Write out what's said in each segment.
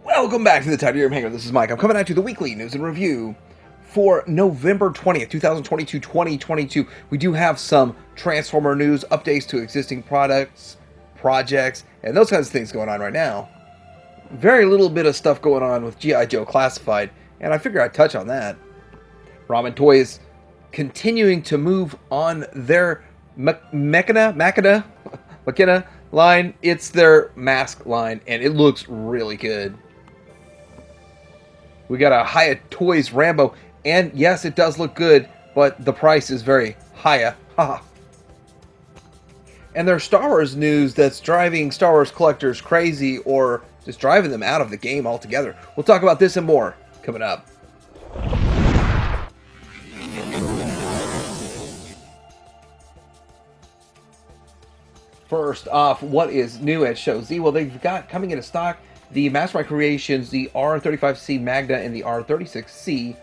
Welcome back to the Titanium Hangar. This is Mike. I'm coming at you the weekly news and review for November 20th, 2022. We do have some Transformer news, updates to existing products, projects, and those kinds of things going on right now. Very little bit of stuff going on with G.I. Joe Classified, and I figure I'd touch on that. Ramen Toys continuing to move on their Machina line. It's their mask line, and it looks really good. We got a Hyatt Toys Rambo, and yes, it does look good, but the price is very high. And there's Star Wars news that's driving Star Wars collectors crazy or just driving them out of the game altogether. We'll talk about this and more coming up. First off, what is new at Show Z? Well, they've got coming into stock the Mastermind Creations, the R35C Magna, and the R36C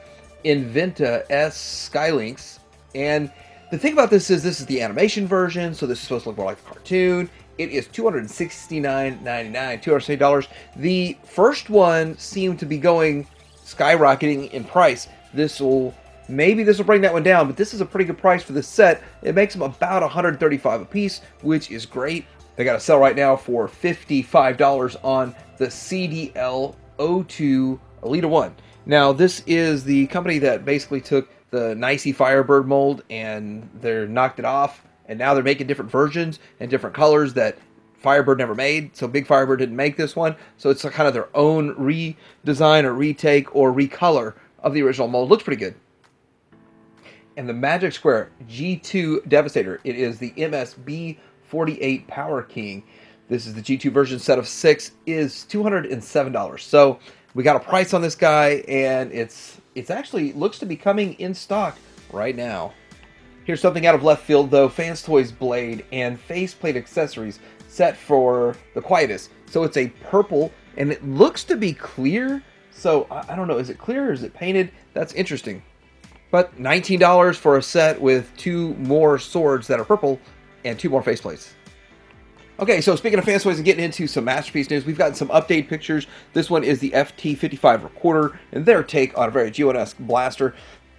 Inventa S Skylinks. And the thing about this is the animation version, so this is supposed to look more like a cartoon. It is $269.99, $270. The first one seemed to be going skyrocketing in price. Maybe this will bring that one down, but this is a pretty good price for this set. It makes them about $135 a piece, which is great. They got a sale right now for $55 on the CDL02 Elita 1. Now, this is the company that basically took the Nicey Firebird mold and they knocked it off, and now they're making different versions and different colors that Firebird never made. So Big Firebird didn't make this one, so it's kind of their own redesign or retake or recolor of the original mold. Looks pretty good. And the Magic Square G2 Devastator, it is the MSB 48 Power King. This is the G2 version, set of 6, is $207. So we got a price on this guy, and it's actually looks to be coming in stock right now. Here's something out of left field though. Fans Toys Blade and faceplate accessories set for the Quietus. So it's a purple, and it looks to be clear. So I don't know, is it clear or is it painted? That's interesting. But $19 for a set with 2 more swords that are purple and 2 more faceplates. Okay, so speaking of Fans Toys and getting into some Masterpiece news, we've gotten some update pictures. This one is the FT55 Recorder and their take on a very Geo-esque blaster.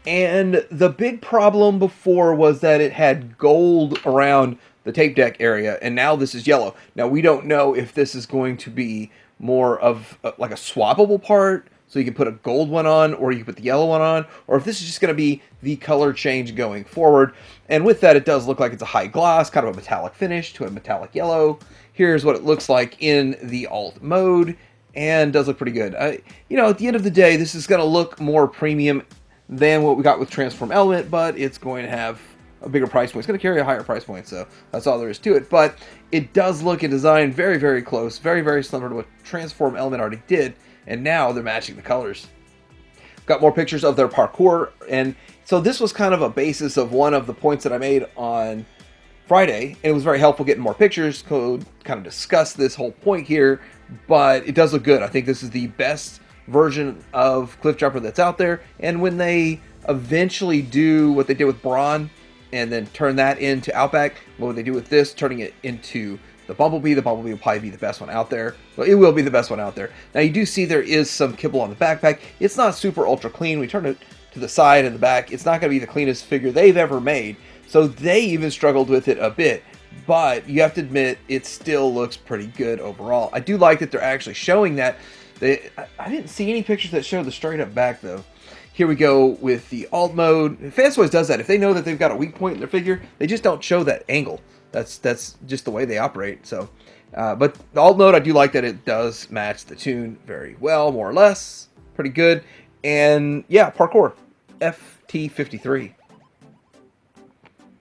And the big problem before was that it had gold around the tape deck area, and now this is yellow. Now, we don't know if this is going to be more of like a swappable part, so you can put a gold one on, or you can put the yellow one on, or if this is just going to be the color change going forward. And with that, it does look like it's a high gloss, kind of a metallic finish to a metallic yellow. Here's what it looks like in the alt mode, and does look pretty good. At the end of the day, this is going to look more premium than what we got with Transform Element, but it's going to have a bigger price point. It's going to carry a higher price point, so that's all there is to it. But it does look in design very, very close, very, very similar to what Transform Element already did. And now they're matching the colors. Got more pictures of their parkour. And so this was kind of a basis of one of the points that I made on Friday. And it was very helpful getting more pictures to kind of discuss this whole point here. But it does look good. I think this is the best version of Cliff Jumper that's out there. And when they eventually do what they did with Brawn and then turn that into Outback, what would they do with this, turning it into the Bumblebee will probably be the best one out there. Well, it will be the best one out there. Now, you do see there is some kibble on the backpack. It's not super ultra clean. We turn it to the side and the back. It's not going to be the cleanest figure they've ever made. So they even struggled with it a bit. But you have to admit, it still looks pretty good overall. I do like that they're actually showing that. I didn't see any pictures that show the straight up back, though. Here we go with the alt mode. Fans Toys does that. If they know that they've got a weak point in their figure, they just don't show that angle. That's just the way they operate. So, but the alt mode, I do like that it does match the tune very well, more or less. Pretty good. And yeah, parkour. FT53.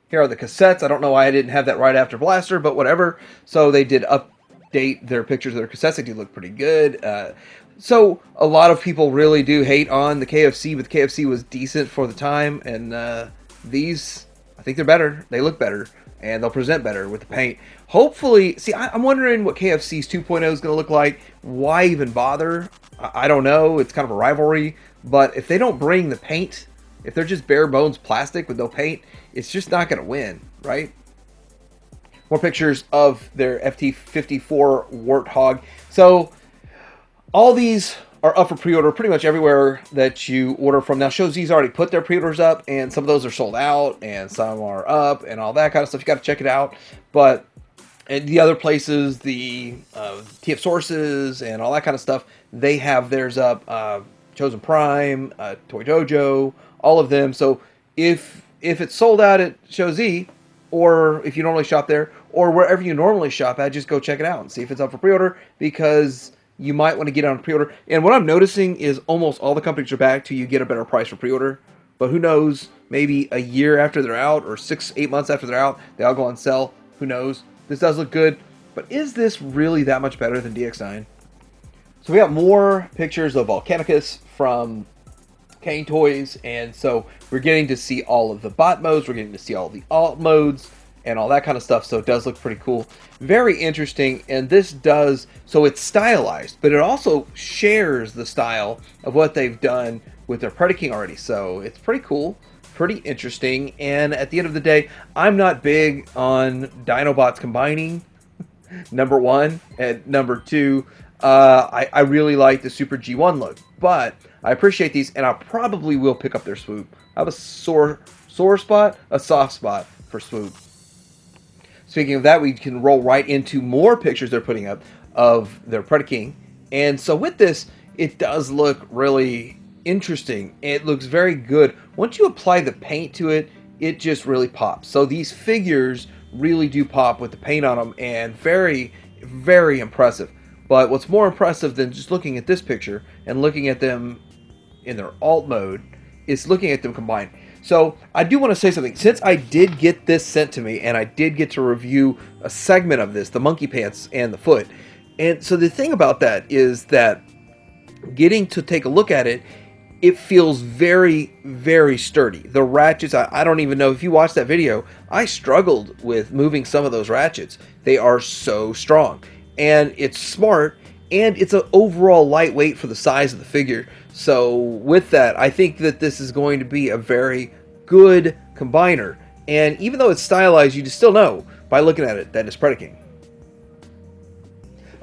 Here are the cassettes. I don't know why I didn't have that right after Blaster, but whatever. So they did update their pictures of their cassettes. They do look pretty good. So a lot of people really do hate on the KFC, but the KFC was decent for the time. And these, I think they're better. They look better. And they'll present better with the paint. Hopefully, see, I'm wondering what KFC's 2.0 is going to look like. Why even bother? I don't know. It's kind of a rivalry. But if they don't bring the paint, if they're just bare bones plastic with no paint, it's just not going to win, right? More pictures of their FT54 Warthog. So All these are up for pre-order pretty much everywhere that you order from. Now, Showz's already put their pre-orders up, and some of those are sold out, and some are up, and all that kind of stuff. You got to check it out. But and the other places, the TF Sources and all that kind of stuff, they have theirs up. Chosen Prime, Toy Dojo, all of them. So if it's sold out at Show Z, or if you normally shop there, or wherever you normally shop at, just go check it out and see if it's up for pre-order, because you might want to get on pre-order. And what I'm noticing is almost all the companies are back to you get a better price for pre-order. But who knows, maybe a year after they're out, or 6-8 months after they're out, they all go on sale. Who knows? This does look good, but is this really that much better than DX9? So we got more pictures of Volcanicus from Kane Toys, and so we're getting to see all of the bot modes, we're getting to see all the alt modes, and all that kind of stuff, so it does look pretty cool. Very interesting, and this does, so it's stylized, but it also shares the style of what they've done with their Predaking already, so it's pretty cool, pretty interesting, and at the end of the day, I'm not big on Dinobots combining, number one, and number two, I really like the Super G1 look, but I appreciate these, and I probably will pick up their Swoop. I have a sore spot, a soft spot for Swoop. Speaking of that, we can roll right into more pictures they're putting up of their Predaking. And so with this, it does look really interesting. It looks very good. Once you apply the paint to it, it just really pops. So these figures really do pop with the paint on them, and very, very impressive. But what's more impressive than just looking at this picture and looking at them in their alt mode is looking at them combined. So I do want to say something. Since I did get this sent to me, and I did get to review a segment of this, the monkey pants and the foot. And so the thing about that is that getting to take a look at it, it feels very, very sturdy. The ratchets, I don't even know if you watched that video, I struggled with moving some of those ratchets. They are so strong. And it's smart, and it's an overall lightweight for the size of the figure. So with that, I think that this is going to be a very good combiner. And even though it's stylized, you just still know by looking at it that it's Predaking.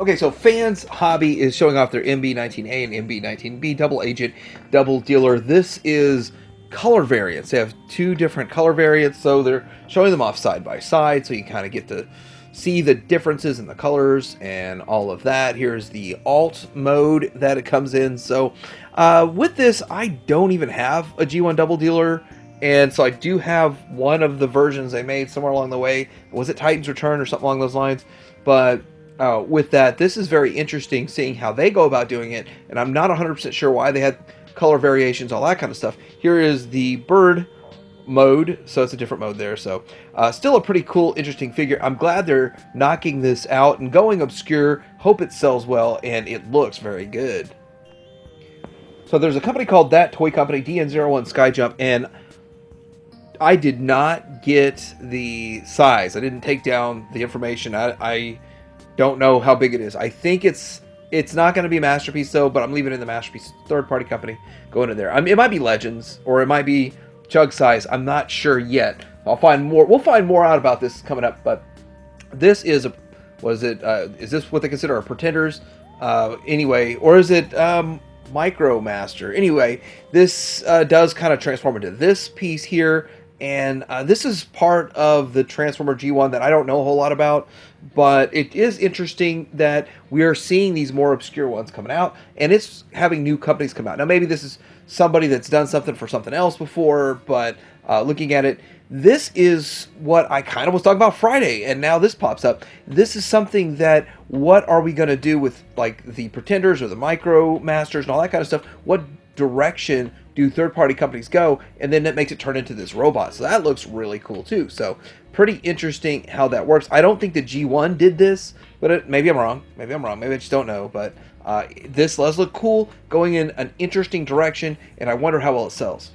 Okay, so Fans Hobby is showing off their MB19A and MB19B double agent, double dealer. This is color variants. They have two different color variants, so they're showing them off side by side, so you kind of get to see the differences in the colors and all of that. Here's the alt mode that it comes in. So with this, I don't even have a G1 double dealer, and so I do have one of the versions they made somewhere along the way. Was it Titan's Return or something along those lines? But with that, this is very interesting seeing how they go about doing it, and I'm not 100% sure why they had color variations, all that kind of stuff. Here is the bird mode, so it's a different mode there. So still a pretty cool, interesting figure. I'm glad they're knocking this out and going obscure. Hope it sells well, and it looks very good. So there's a company called That Toy Company, DN01 Skyjump, and I did not get the size. I didn't take down the information. I don't know how big it is. I think it's not going to be a Masterpiece though, but I'm leaving it in the Masterpiece third-party company going in there. I mean, it might be Legends, or it might be Chug size. I'm not sure yet. I'll find more. We'll find more out about this coming up. But this is a, is this what they consider a Pretenders? Anyway, or is it Micromaster? Anyway, this does kind of transform into this piece here, and this is part of the Transformer G1 that I don't know a whole lot about. But it is interesting that we are seeing these more obscure ones coming out, and it's having new companies come out. Now, maybe this is somebody that's done something for something else before, but looking at it, this is what I kind of was talking about Friday, and now this pops up. This is something that, what are we going to do with like the Pretenders or the Micro Masters and all that kind of stuff? What direction do third-party companies go? And then that makes it turn into this robot. So that looks really cool too. So pretty interesting how that works. I don't think the G1 did this, but maybe I'm wrong. Maybe I just don't know. But this does look cool, going in an interesting direction, and I wonder how well it sells.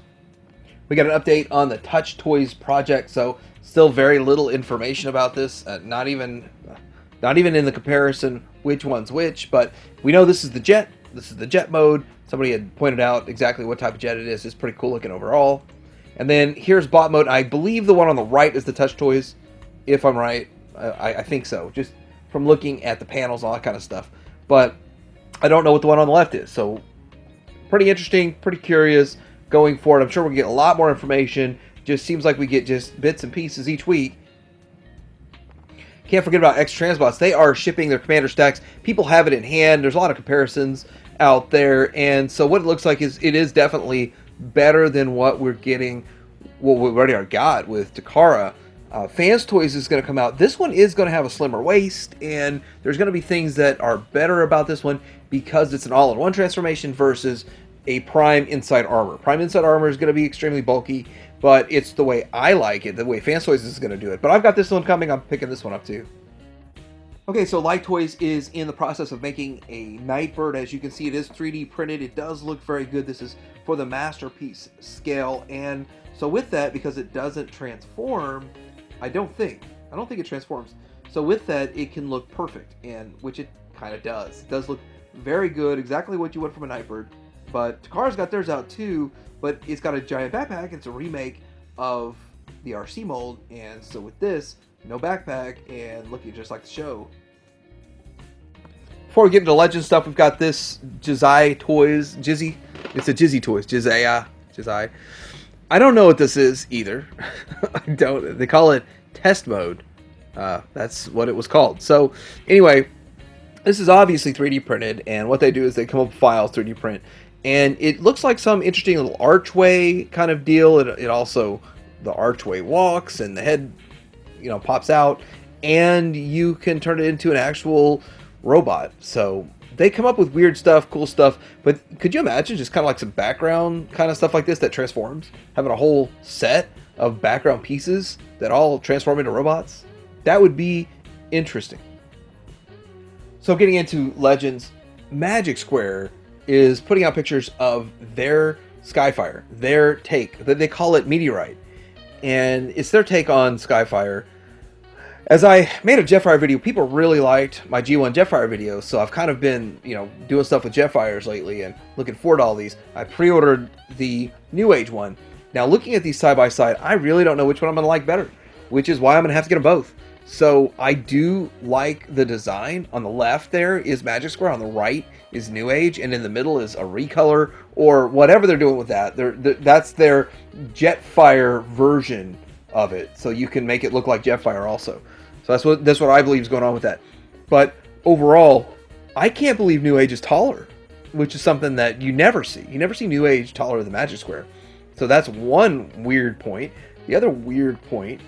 We got an update on the Touch Toys project, so still very little information about this. Not even in the comparison which one's which, but we know this is the jet. This is the jet mode. Somebody had pointed out exactly what type of jet it is. It's pretty cool looking overall. And then here's bot mode. I believe the one on the right is the Touch Toys, if I'm right. I think so, just from looking at the panels, all that kind of stuff. But I don't know what the one on the left is. So pretty interesting, pretty curious going forward. I'm sure we'll get a lot more information. Just seems like we get just bits and pieces each week. Can't forget about X Transbots. They are shipping their commander stacks. People have it in hand. There's a lot of comparisons out there, and so what it looks like is it is definitely better than what we're getting, what we already got with Takara. Fans Toys is going to come out. This one is going to have a slimmer waist, and there's going to be things that are better about this one because it's an all-in-one transformation versus a Prime Inside Armor. Prime Inside Armor is going to be extremely bulky, but it's the way I like it, the way Fans Toys is going to do it. But I've got this one coming. I'm picking this one up too. Okay, so Light Toys is in the process of making a Nightbird. As you can see, it is 3D printed. It does look very good. This is for the masterpiece scale, and so with that, because it doesn't transform, I don't think it transforms. So with that, it can look perfect, and which it kind of does. It does look very good, exactly what you want from a Nightbird. But Takara's got theirs out too, but it's got a giant backpack. It's a remake of the RC mold, and so with this, no backpack and looking just like the show. Before we get into Legend stuff, we've got this Jizzy Toys. Jizzy? It's a Jizzy Toys. Jizzy. I don't know what this is either. I don't. They call it test mode. That's what it was called. So anyway, this is obviously 3D printed, and what they do is they come up with files, 3D print, and it looks like some interesting little archway kind of deal. It also, the archway walks and the head, pops out, and you can turn it into an actual robot. So they come up with weird stuff, cool stuff, but could you imagine just kind of like some background kind of stuff like this that transforms? Having a whole set of background pieces that all transform into robots? That would be interesting. So getting into Legends, Magic Square is putting out pictures of their Skyfire, their take. They call it Meteorite, and it's their take on Skyfire. As I made a Jetfire video, people really liked my G1 Jetfire video, so I've kind of been, doing stuff with Jetfires lately and looking forward to all these. I pre-ordered the New Age one. Now, looking at these side by side, I really don't know which one I'm going to like better, which is why I'm going to have to get them both. So I do like the design. On the left there is Magic Square, on the right is New Age, and in the middle is a recolor, or whatever they're doing with that. That's their Jetfire version of it, so you can make it look like Jetfire also. So that's what I believe is going on with that. But overall, I can't believe New Age is taller, which is something that you never see. You never see New Age taller than Magic Square. So that's one weird point. The other weird point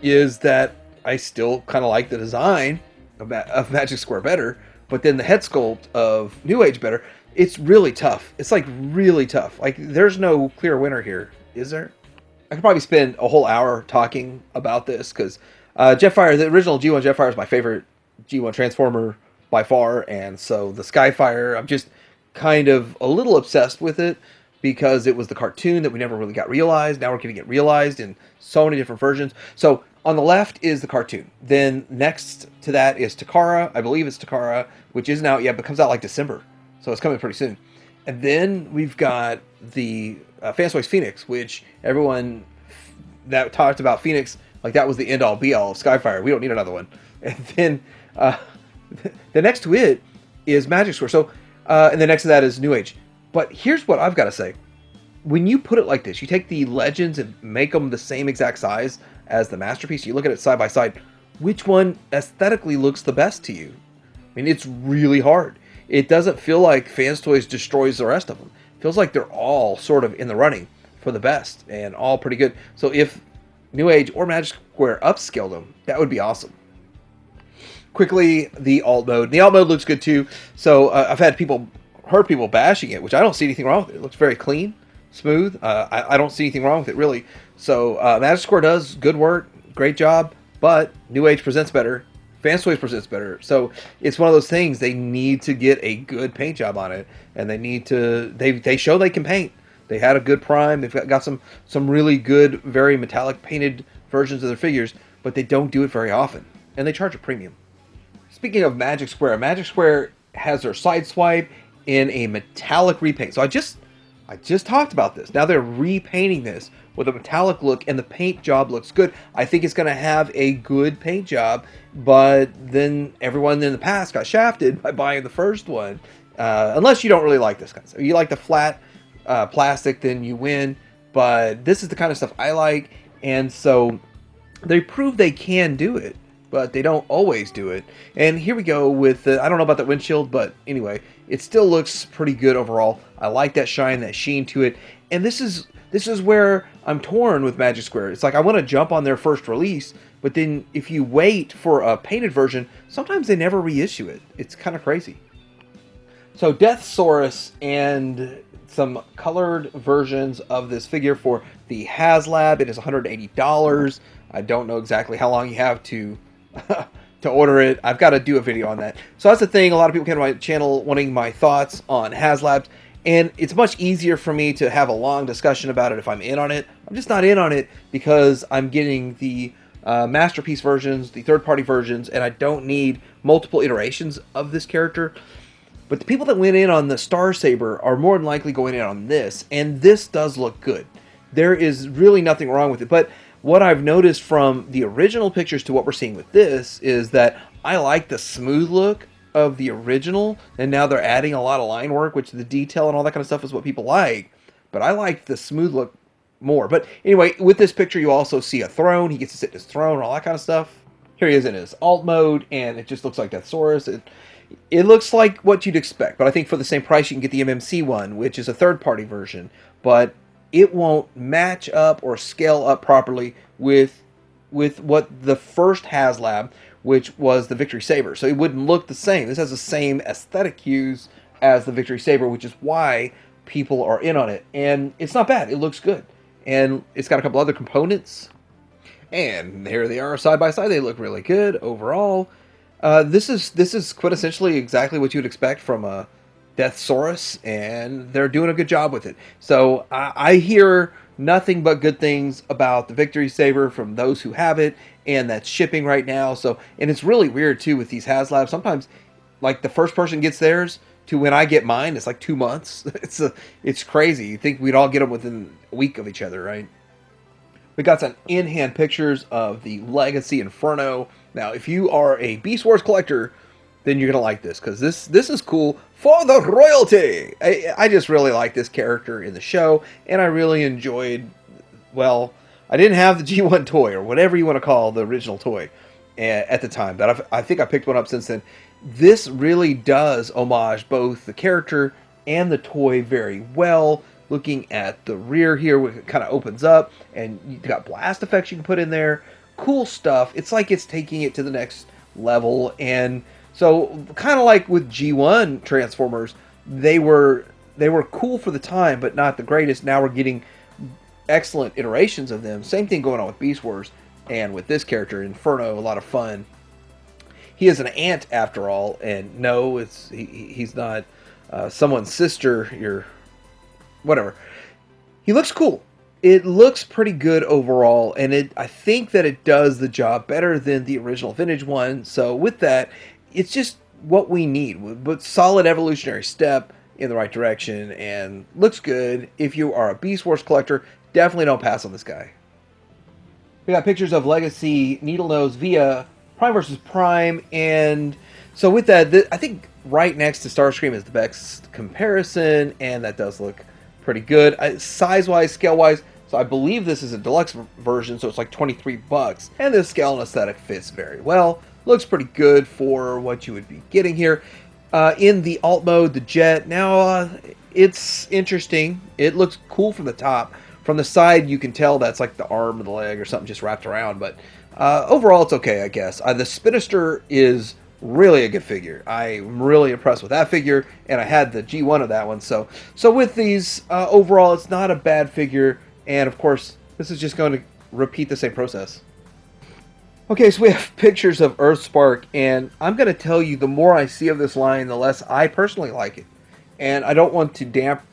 is that I still kind of like the design of Magic Square better, but then the head sculpt of New Age better. It's really tough. It's like really tough. Like there's no clear winner here, is there? I could probably spend a whole hour talking about this because Jetfire, the original G1 Jetfire is my favorite G1 Transformer by far, and so the Skyfire, I'm just kind of a little obsessed with it because it was the cartoon that we never really got realized. Now we're going to get realized in so many different versions. So on the left is the cartoon. Then next to that is Takara. I believe it's Takara, which isn't out yet, but comes out like December. So it's coming pretty soon. And then we've got the Fastways Phoenix, which everyone that talked about Phoenix, like that was the end-all, be-all of Skyfire. We don't need another one. And then the next to it is Magic Square. So, and the next to that is New Age. But here's what I've got to say. When you put it like this, you take the Legends and make them the same exact size as the Masterpiece. You look at it side by side. Which one aesthetically looks the best to you? I mean, it's really hard. It doesn't feel like Fans Toys destroys the rest of them. It feels like they're all sort of in the running for the best and all pretty good. So if New Age or Magic Square upscaled them, that would be awesome. Quickly, the alt mode. The alt mode looks good too. So I've heard people bashing it, which I don't see anything wrong with it. It looks very clean, smooth. I don't see anything wrong with it really. So Magic Square does good work, great job, but New Age presents better. Fans Toys presents better. So it's one of those things, they need to get a good paint job on it, and they need to, they show they can paint. They had a good prime. They've got some really good, very metallic painted versions of their figures, but they don't do it very often, and they charge a premium. Speaking of Magic Square has their side swipe in a metallic repaint. So I just I just talked about this. Now they're repainting this with a metallic look, and the paint job looks good. I think it's going to have a good paint job, but then everyone in the past got shafted by buying the first one. Unless you don't really like this kind of stuff. You like the flat plastic, then you win. But this is the kind of stuff I like, and so they prove they can do it, but they don't always do it. And here we go with the, I don't know about that windshield, but anyway, it still looks pretty good overall. I like that shine, that sheen to it. And this is where I'm torn with Magic Square. It's like I want to jump on their first release, but then if you wait for a painted version, sometimes they never reissue it. It's kind of crazy. So Deathsaurus and some colored versions of this figure for the HasLab. It is $180. I don't know exactly how long you have to to order it. I've got to do a video on that. So that's the thing. A lot of people came to my channel wanting my thoughts on HasLabs, and it's much easier for me to have a long discussion about it if I'm in on it. I'm just not in on it because I'm getting the Masterpiece versions, the third-party versions, and I don't need multiple iterations of this character. But the people that went in on the Star Saber are more than likely going in on this, and this does look good. There is really nothing wrong with it, but what I've noticed from the original pictures to what we're seeing with this is that I like the smooth look of the original, and now they're adding a lot of line work, which the detail and all that kind of stuff is what people like, but I like the smooth look more. But anyway, with this picture you also see a throne. He gets to sit in his throne and all that kind of stuff. Here he is in his alt mode, and it just looks like Deathsaurus. It looks like what you'd expect, but I think for the same price you can get the MMC one, which is a third-party version, but it won't match up or scale up properly with what the first HasLab, which was the Victory Saber. So it wouldn't look the same. This has the same aesthetic hues as the Victory Saber, which is why people are in on it. And it's not bad. It looks good. And it's got a couple other components. And here they are side by side. They look really good overall. This is quintessentially exactly what you'd expect from a Deathsaurus, and they're doing a good job with it. So I hear nothing but good things about the Victory Saber from those who have it, and that's shipping right now. So, and it's really weird too with these HasLabs. Sometimes, like the first person gets theirs to when I get mine, it's like 2 months. It's crazy. You think we'd all get them within a week of each other, right? We got some in-hand pictures of the Legacy Inferno. Now, if you are a Beast Wars collector, then you're going to like this, because this is cool for the royalty. I just really like this character in the show, and I really enjoyed, well, I didn't have the G1 toy, or whatever you want to call the original toy at the time, but I think I picked one up since then. This really does homage both the character and the toy very well. Looking at the rear here, where it kind of opens up, and you got blast effects you can put in there. Cool stuff. It's like it's taking it to the next level. And so, kind of like with G1 Transformers, they were cool for the time, but not the greatest. Now we're getting excellent iterations of them. Same thing going on with Beast Wars, and with this character, Inferno, a lot of fun. He is an ant after all, and no, he's not someone's sister. Whatever. He looks cool. It looks pretty good overall, and I think that it does the job better than the original vintage one. So with that, it's just what we need. But solid evolutionary step in the right direction, and looks good. If you are a Beast Wars collector, definitely don't pass on this guy. We got pictures of Legacy Needlenose via Prime versus Prime, and so with that, I think right next to Starscream is the best comparison, and that does look pretty good. Size-wise, scale-wise, so I believe this is a deluxe version, so it's like $23. And the scale and aesthetic fits very well. Looks pretty good for what you would be getting here. In the alt mode, the jet, now it's interesting. It looks cool from the top. From the side, you can tell that's like the arm or the leg or something just wrapped around, but overall it's okay, I guess. The Spinister is really a good figure. I'm really impressed with that figure, and I had the G1 of that one. So with these, overall, it's not a bad figure, and of course, this is just going to repeat the same process. Okay, so we have pictures of Earthspark, and I'm going to tell you, the more I see of this line, the less I personally like it. And I don't want to dampen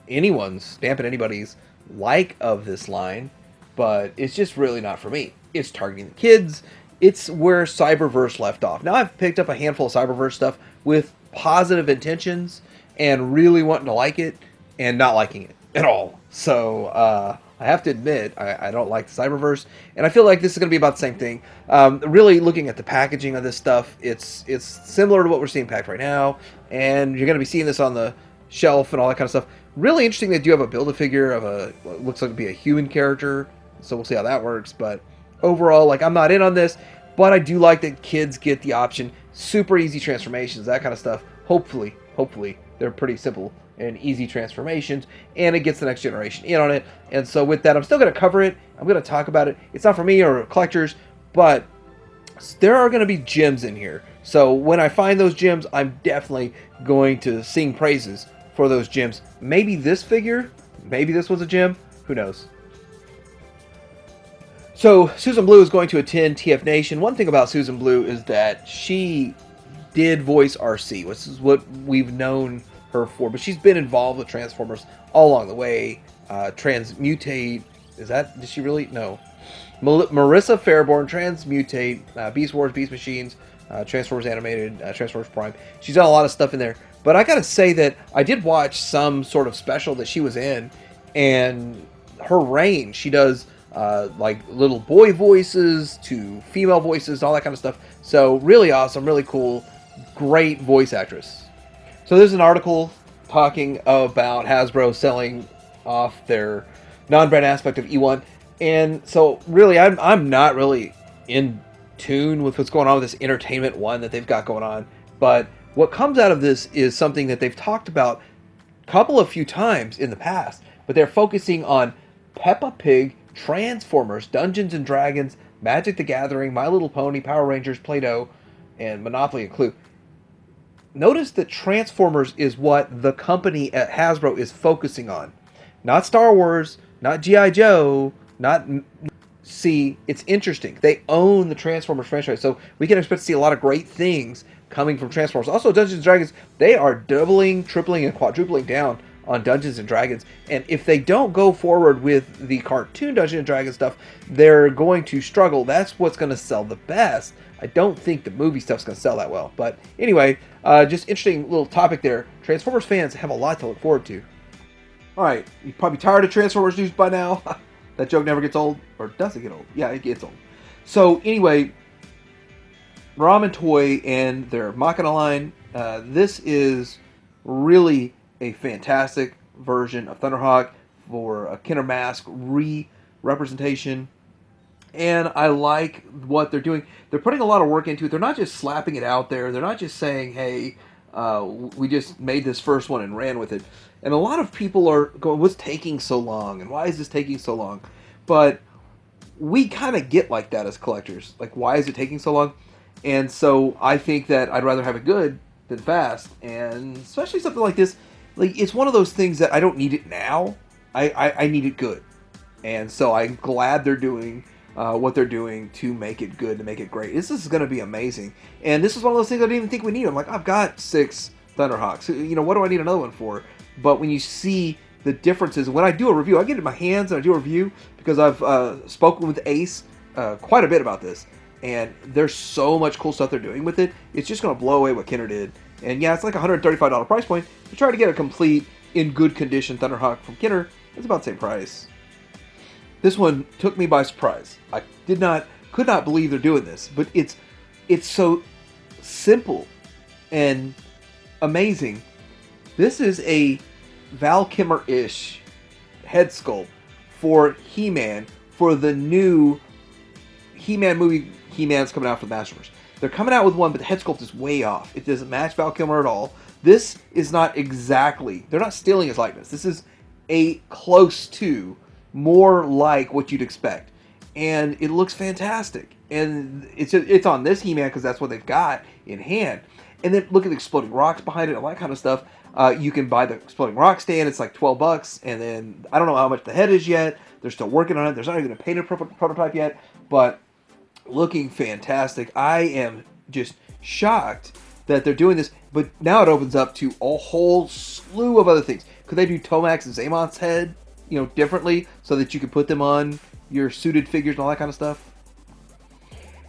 anybody's like of this line, but it's just really not for me. It's targeting the kids. It's where Cyberverse left off. Now, I've picked up a handful of Cyberverse stuff with positive intentions and really wanting to like it, and not liking it at all. So I have to admit, I don't like the Cyberverse, and I feel like this is going to be about the same thing. Really looking at the packaging of this stuff, it's similar to what we're seeing packed right now, and you're going to be seeing this on the shelf and all that kind of stuff. Really interesting that you have a Build-A-Figure of what looks like to be a human character, so we'll see how that works. But overall, like, I'm not in on this, but I do like that kids get the option. Super easy transformations, that kind of stuff. Hopefully, they're pretty simple and easy transformations, and it gets the next generation in on it. And so with that, I'm still going to cover it. I'm going to talk about it. It's not for me or collectors, but there are going to be gems in here. So when I find those gems, I'm definitely going to sing praises for those gems. Maybe this figure, maybe this was a gem, who knows. So Susan Blue is going to attend TF Nation. One thing about Susan Blue is that she did voice RC, which is what we've known her for, but she's been involved with Transformers all along the way. Transmutate, did she really? No. Marissa Fairborn, Transmutate, Beast Wars, Beast Machines, Transformers Animated, Transformers Prime. She's done a lot of stuff in there, but I gotta say that I did watch some sort of special that she was in, and her range, she does like little boy voices to female voices, all that kind of stuff. So really awesome, really cool, great voice actress. So there's an article talking about Hasbro selling off their non-brand aspect of E1, and so really I'm not really in tune with what's going on with this Entertainment One that they've got going on. But what comes out of this is something that they've talked about a few times in the past, but they're focusing on Peppa Pig, Transformers, Dungeons and Dragons, Magic the Gathering, My Little Pony, Power Rangers, Play-Doh, and Monopoly and Clue. Notice that Transformers is what the company at Hasbro is focusing on. Not Star Wars, not G.I. Joe, not... See, it's interesting. They own the Transformers franchise, so we can expect to see a lot of great things coming from Transformers. Also, Dungeons and Dragons, they are doubling, tripling, and quadrupling down on Dungeons and Dragons. And if they don't go forward with the cartoon Dungeons and Dragons stuff, they're going to struggle. That's what's going to sell the best. I don't think the movie stuff's going to sell that well. But anyway, just interesting little topic there. Transformers fans have a lot to look forward to. All right, you're probably tired of Transformers news by now. That joke never gets old. Or does it get old? Yeah, it gets old. So anyway, Ramen Toy and their Machina line. This is really a fantastic version of Thunderhawk for a Kenner Mask re-representation. And I like what they're doing. They're putting a lot of work into it. They're not just slapping it out there. They're not just saying, hey, we just made this first one and ran with it. And a lot of people are going, what's taking so long? And why is this taking so long? But we kind of get like that as collectors. Like, why is it taking so long? And so I think that I'd rather have it good than fast. And especially something like this. Like, it's one of those things that I don't need it now. I need it good. And so I'm glad they're doing what they're doing to make it good, to make it great. This is going to be amazing. And this is one of those things I didn't even think we need. I'm like, I've got 6 Thunderhawks. You know, what do I need another one for? But when you see the differences, when I do a review, I get it in my hands and I do a review because I've spoken with Ace quite a bit about this. And there's so much cool stuff they're doing with it. It's just going to blow away what Kenner did. And yeah, it's like a $135 price point. To try to get a complete, in good condition Thunderhawk from Kenner, it's about the same price. This one took me by surprise. I could not believe they're doing this, but it's so simple and amazing. This is a Val Kilmer-ish head sculpt for He-Man for the new He-Man movie. He-Man's coming out for the Masterverse. They're coming out with one, but the head sculpt is way off. It doesn't match Val Kilmer at all. This is not exactly. They're not stealing his likeness. This is a close to, more like what you'd expect, and it looks fantastic. And it's on this He-Man because that's what they've got in hand. And then look at the exploding rocks behind it, all that kind of stuff. You can buy the exploding rock stand. It's like $12, and then I don't know how much the head is yet. They're still working on it. There's not even a painted prototype yet, but looking fantastic. I am just shocked that they're doing this, but now it opens up to a whole slew of other things. Could they do Tomax and Zamont's head, you know, differently so that you could put them on your suited figures and all that kind of stuff?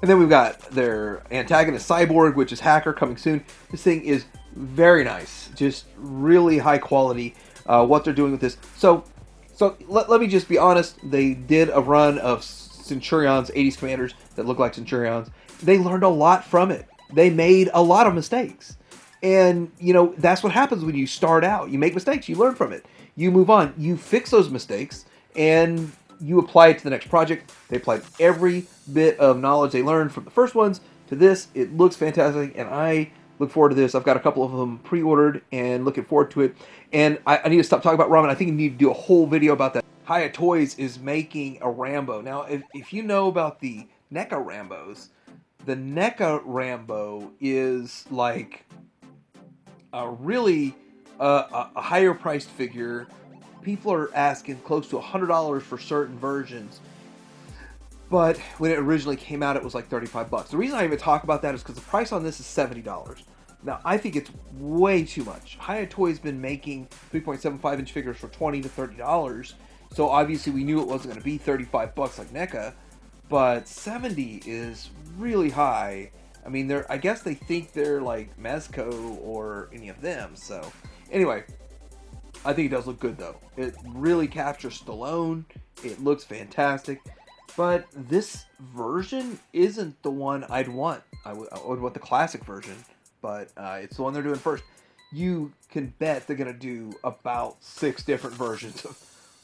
And then we've got their antagonist Cyborg, which is Hacker, coming soon. This thing is very nice, just really high quality. what they're doing with this. So let me just be honest. They did a run of Centurions, 80s commanders that look like Centurions. They learned a lot from it. They made a lot of mistakes. And, that's what happens when you start out. You make mistakes. You learn from it. You move on. You fix those mistakes. And you apply it to the next project. They applied every bit of knowledge they learned from the first ones to this. It looks fantastic. And I look forward to this. I've got a couple of them pre-ordered and looking forward to it. And I need to stop talking about Ramen. I think I need to do a whole video about that. Hiya Toys is making a Rambo. Now, if you know about the NECA Rambos, the NECA Rambo is like a really a higher priced figure. People are asking close to $100 for certain versions. But when it originally came out, it was like $35. The reason I even talk about that is because the price on this is $70. Now, I think it's way too much. Hiya Toys been making 3.75-inch figures for $20 to $30. So obviously we knew it wasn't going to be $35 like NECA, but 70 is really high. I mean, I guess they think they're like Mezco or any of them. So anyway, I think it does look good though. It really captures Stallone. It looks fantastic. But this version isn't the one I'd want. I would want the classic version, but it's the one they're doing first. You can bet they're going to do about 6 different versions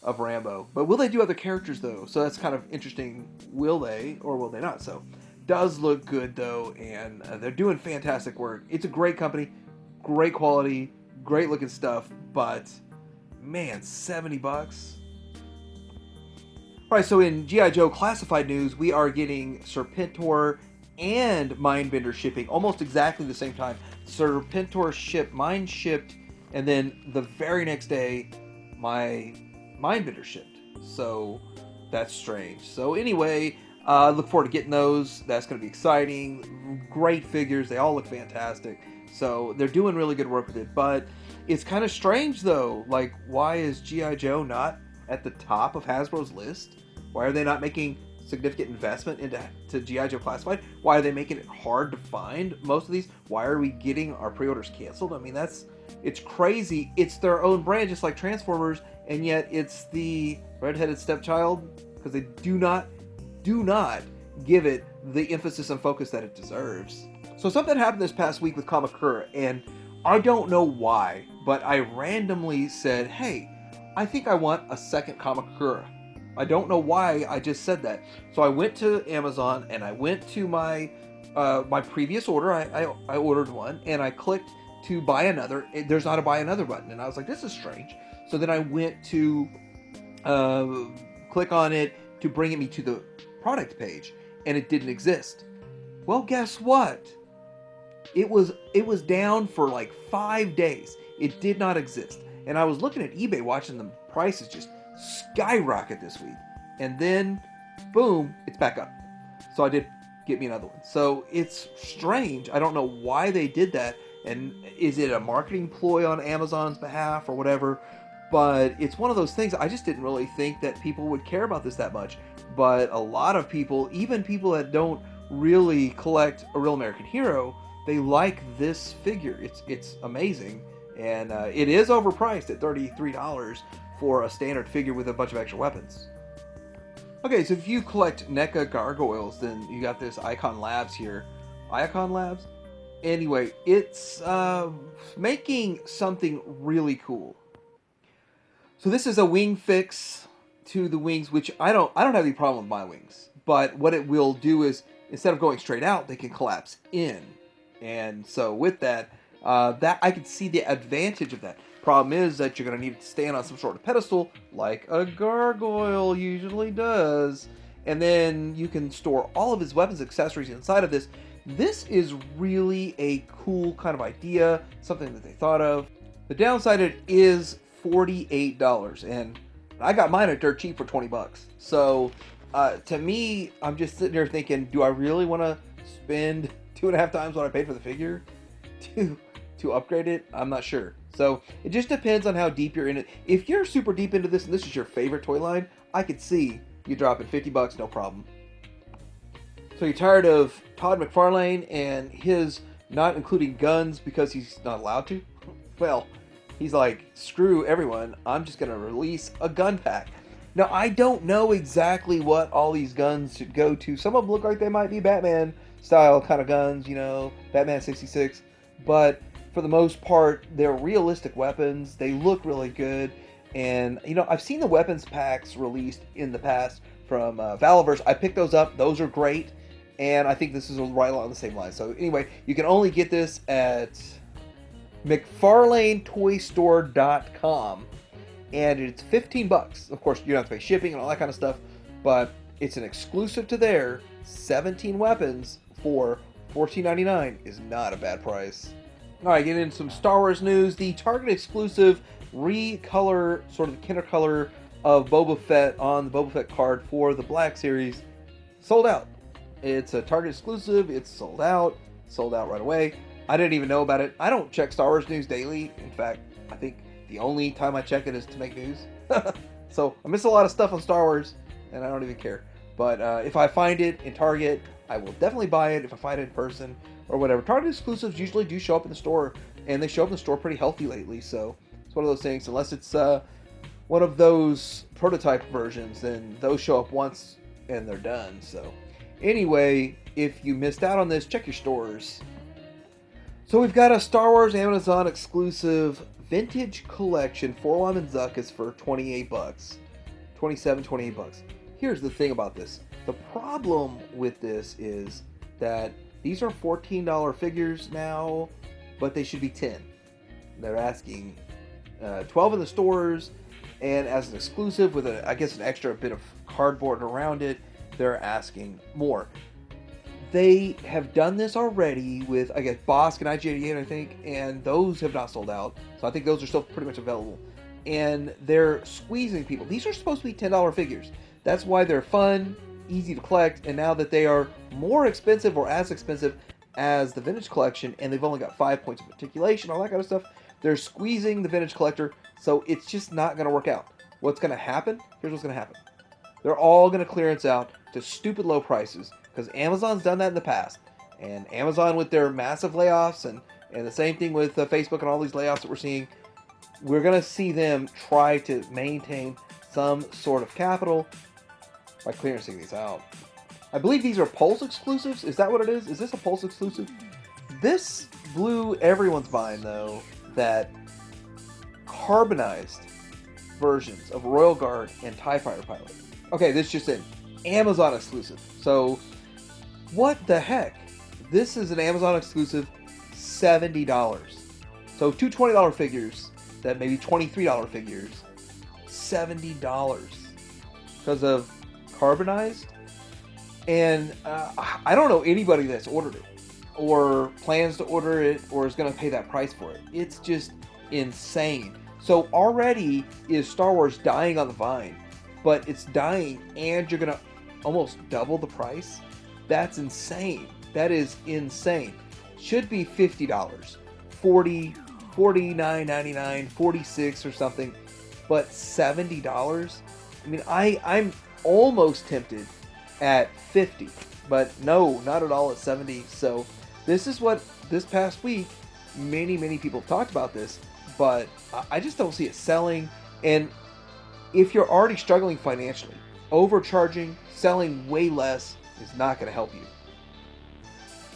of Rambo. But will they do other characters, though? So that's kind of interesting. Will they, or will they not? So, does look good, though, and they're doing fantastic work. It's a great company, great quality, great looking stuff, but, man, $70? Alright, so in G.I. Joe classified news, we are getting Serpentor and Mindbender shipping almost exactly the same time. Serpentor shipped, mine shipped, and then the very next day, my Mindbender shipped. So that's strange. So anyway, look forward to getting those. That's going to be exciting. Great figures. They all look fantastic. So they're doing really good work with it. But it's kind of strange though. Like, why is G.I. Joe not at the top of Hasbro's list? Why are they not making significant investment into G.I. Joe Classified? Why are they making it hard to find most of these? Why are we getting our pre-orders canceled? I mean, it's crazy. It's their own brand, just like Transformers, and yet it's the redheaded stepchild, because they do not give it the emphasis and focus that it deserves. So something happened this past week with Kamakura, and I don't know why, but I randomly said, hey, I think I want a second Kamakura. I don't know why I just said that. So I went to Amazon and I went to my my previous order. I ordered one and I clicked to buy another. There's not a buy another button, and I was like, this is strange. So then I went to click on it to bring me to the product page, and it didn't exist. Well, guess what? It was down for like 5 days. It did not exist. And I was looking at eBay, watching the prices just skyrocket this week. And then, boom, it's back up. So I did get me another one. So it's strange. I don't know why they did that. And is it a marketing ploy on Amazon's behalf or whatever? But it's one of those things. I just didn't really think that people would care about this that much. But a lot of people, even people that don't really collect a Real American Hero, they like this figure. It's amazing. And it is overpriced at $33 for a standard figure with a bunch of extra weapons. Okay, so if you collect NECA Gargoyles, then you got this Icon Labs here. Icon Labs? Anyway, it's making something really cool. So this is a wing fix to the wings, which I don't have any problem with my wings. But what it will do is, instead of going straight out, they can collapse in. And so with that, that I can see the advantage of that. Problem is that you're going to need to stand on some sort of pedestal, like a gargoyle usually does. And then you can store all of his weapons and accessories inside of this. This is really a cool kind of idea, something that they thought of. The downside, it is $48, and I got mine at dirt cheap for $20. So to me, I'm just sitting there thinking, do I really want to spend 2.5 times what I paid for the figure to upgrade it? I'm not sure. So it just depends on how deep you're in it. If you're super deep into this and this is your favorite toy line, I could see you dropping $50, no problem. So you're tired of Todd McFarlane and his not including guns because he's not allowed to? Well, He's like, screw everyone, I'm just going to release a gun pack. Now, I don't know exactly what all these guns should go to. Some of them look like they might be Batman style kind of guns, you know, Batman 66. But for the most part, they're realistic weapons. They look really good. And, you know, I've seen the weapons packs released in the past from Valaverse. I picked those up. Those are great. And I think this is right along the same line. So anyway, you can only get this at McFarlaneToyStore.com. And it's $15. Of course, you don't have to pay shipping and all that kind of stuff. But it's an exclusive to there. 17 weapons for $14.99 is not a bad price. All right, getting into some Star Wars news. The Target exclusive recolor, sort of the Kinder color of Boba Fett on the Boba Fett card for the Black Series, sold out. It's a Target exclusive. It's sold out right away. I didn't even know about it. I don't check Star Wars news daily. In fact, I think the only time I check it is to make news. So I miss a lot of stuff on Star Wars, and I don't even care. But if I find it in Target, I will definitely buy it if I find it in person or whatever. Target exclusives usually do show up in the store, and they show up in the store pretty healthy lately. So it's one of those things. Unless it's one of those prototype versions, then those show up once and they're done. So anyway, if you missed out on this, check your stores. So we've got a Star Wars Amazon exclusive vintage collection for Wyman Zuckus for $28. $28. Here's the thing about this. The problem with this is that these are $14 figures now, but they should be 10. They're asking 12 in the stores, and as an exclusive with I guess an extra bit of cardboard around it, they're asking more. They have done this already with, I guess, Bosk and IG-88, I think, and those have not sold out. So I think those are still pretty much available. And they're squeezing people. These are supposed to be $10 figures. That's why they're fun, easy to collect, and now that they are more expensive or as expensive as the vintage collection, and they've only got 5 points of articulation, all that kind of stuff, they're squeezing the vintage collector, so it's just not going to work out. What's going to happen? Here's what's going to happen. They're all going to clearance out to stupid low prices, because Amazon's done that in the past. And Amazon, with their massive layoffs, and the same thing with Facebook and all these layoffs that we're seeing, we're going to see them try to maintain some sort of capital by clearancing these out. I believe these are Pulse exclusives. Is that what it is? Is this a Pulse exclusive? This blew everyone's mind, though, that carbonized versions of Royal Guard and TIE Fighter Pilot. Okay, this just in. Amazon exclusive. So, what the heck? This is an Amazon exclusive, $70. So, two $20 figures that may be $23 figures, $70 because of carbonized. And I don't know anybody that's ordered it or plans to order it or is going to pay that price for it. It's just insane. So already is Star Wars dying on the vine, but it's dying and you're going to almost double the price? That's insane. That is insane. Should be $50, $40, $49.99, $46 or something, but $70? I mean, I'm almost tempted at $50, but no, not at all at $70. So this is what this past week, many people have talked about this, but I just don't see it selling. And if you're already struggling financially, overcharging, selling way less is not going to help you.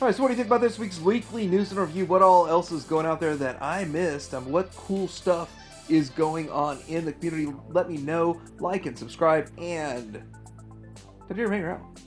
All right, so what do you think about this week's weekly news and review? What all else is going out there that I missed? What cool stuff is going on in the community? Let me know. Like and subscribe, and continue to hang around.